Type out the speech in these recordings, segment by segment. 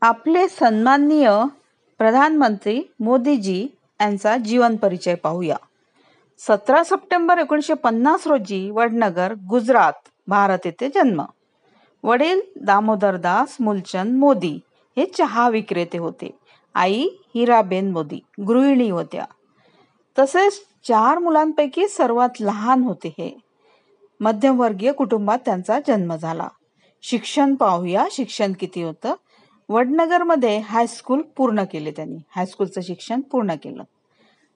आपले सन्माननीय प्रधानमंत्री मोदीजी यांचा जीवन परिचय पाहूया. 17 सप्टेंबर 1950 रोजी वडनगर, गुजरात, भारत येथे जन्म. वडील दामोदरदास मूलचंद मोदी हे चहा विक्रेते होते. आई हिराबेन मोदी गृहिणी होत्या. तसेच 4 मुलांपैकी सर्वात लहान होते हे. मध्यमवर्गीय कुटुंबात त्यांचा जन्म झाला. शिक्षण पाहूया. शिक्षण किती होतं? वडनगरमध्ये हायस्कूल पूर्ण केले त्यांनी. हायस्कूलचं शिक्षण पूर्ण केलं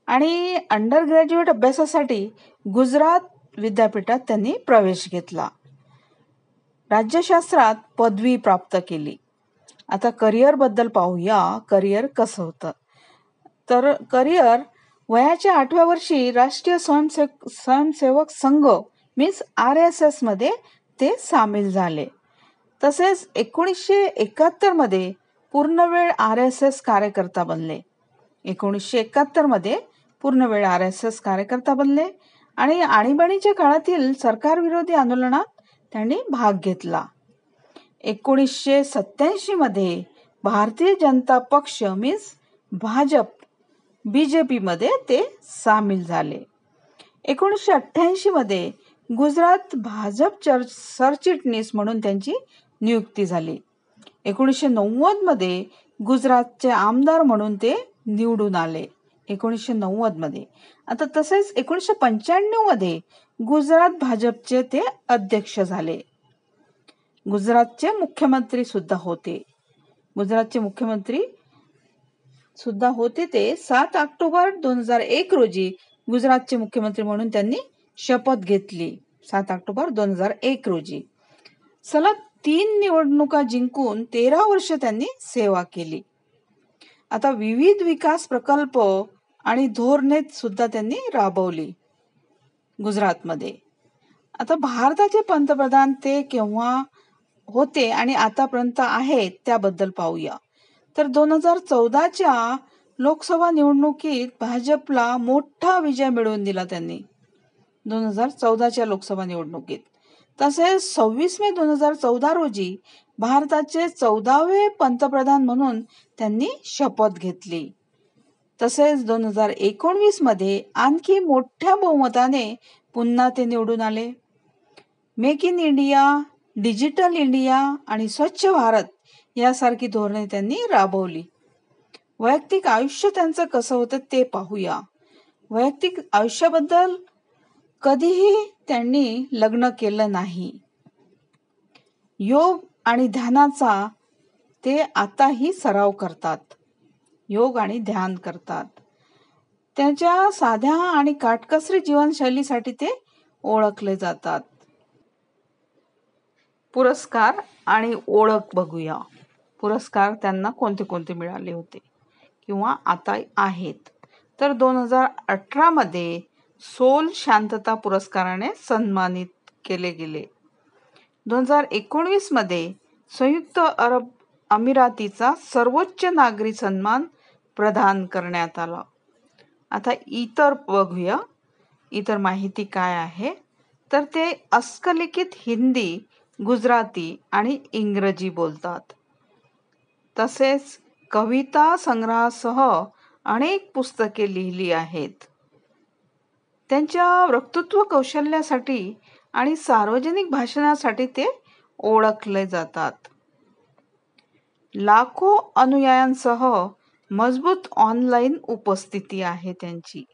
आणि अंडर ग्रॅज्युएट अभ्यासासाठी गुजरात विद्यापीठात त्यांनी प्रवेश घेतला. राज्यशास्त्रात पदवी प्राप्त केली. आता करिअर बद्दल पाहूया. करिअर कसं होतं? तर करिअर वयाच्या 8व्या वर्षी राष्ट्रीय स्वयंसेवक संघ मीन्स RSS मध्ये ते सामील झाले. तसेच 1971 मध्ये पूर्णवेळ RSS कार्यकर्ता बनले. 1971 मध्ये पूर्णवेळ RSS कार्यकर्ता बनले आणि आणीबाणीच्या काळातील सरकारविरोधी आंदोलनात त्यांनी भाग घेतला. 1987 मध्ये भारतीय जनता पक्ष मीन्स भाजप BJP मध्ये ते सामील झाले. 1988 मध्ये गुजरात भाजप सरचिटणीस म्हणून त्यांची नियुक्ती झाली. 1990 मध्ये गुजरातचे आमदार म्हणून ते निवडून आले. 1990 मध्ये. आता तसेच 1995 मध्ये गुजरात भाजपचे ते अध्यक्ष झाले. गुजरातचे मुख्यमंत्री सुद्धा होते. गुजरातचे मुख्यमंत्री सुद्धा होते ते. 7 ऑक्टोबर 2001 रोजी गुजरातचे मुख्यमंत्री म्हणून त्यांनी शपथ घेतली. 7 ऑक्टोबर 2001 रोजी. सलग 3 निवडणुका जिंकून 13 वर्ष त्यांनी सेवा केली. आता विविध विकास प्रकल्प आणि धोरणे सुद्धा त्यांनी राबवली गुजरातमध्ये. आता भारताचे पंतप्रधान ते केव्हा होते आणि आतापर्यंत आहेत त्याबद्दल पाहूया. तर 2014च्या लोकसभा निवडणुकीत भाजपला मोठा विजय मिळवून दिला त्यांनी. 2014च्या लोकसभा निवडणुकीत. तसेच 26 मे 2014 रोजी भारताचे 14वे पंतप्रधान म्हणून त्यांनी शपथ घेतली. तसेच 2019 मध्ये आणखी मोठ्या बहुमताने पुन्हा ते निवडून आले. Make in India, digital India आणि स्वच्छ भारत यासारखी धोरणे त्यांनी राबवली. वैयक्तिक आयुष्य त्यांचं कसं होतं ते पाहूया. वैयक्तिक आयुष्याबद्दल कधीही त्यांनी लग्न केलं नाही. योग आणि ध्यानाचा ते आताही सराव करतात. योग आणि ध्यान करतात. त्यांच्या साध्या आणि काटकसरी जीवनशैलीसाठी ते ओळखले जातात. पुरस्कार आणि ओळख बघूया. पुरस्कार त्यांना कोणते कोणते मिळाले होते किंवा आता आहेत. तर 2018 मध्ये सोल शांतता पुरस्काराने सन्मानित केले गेले. 2019 मध्ये संयुक्त अरब अमिरातीचा सर्वोच्च नागरी सन्मान प्रदान करण्यात आला. आता इतर बघूया. इतर माहिती काय आहे? तर ते अस्खलित हिंदी, गुजराती आणि इंग्रजी बोलतात. तसेच कविता संग्रहासह अनेक पुस्तके लिहिली आहेत. त्यांच्या वक्तृत्व कौशल्यासाठी आणि सार्वजनिक भाषणासाठी ते ओळखले जातात. लाखो अनुयायांसह मजबूत ऑनलाईन उपस्थिती आहे त्यांची.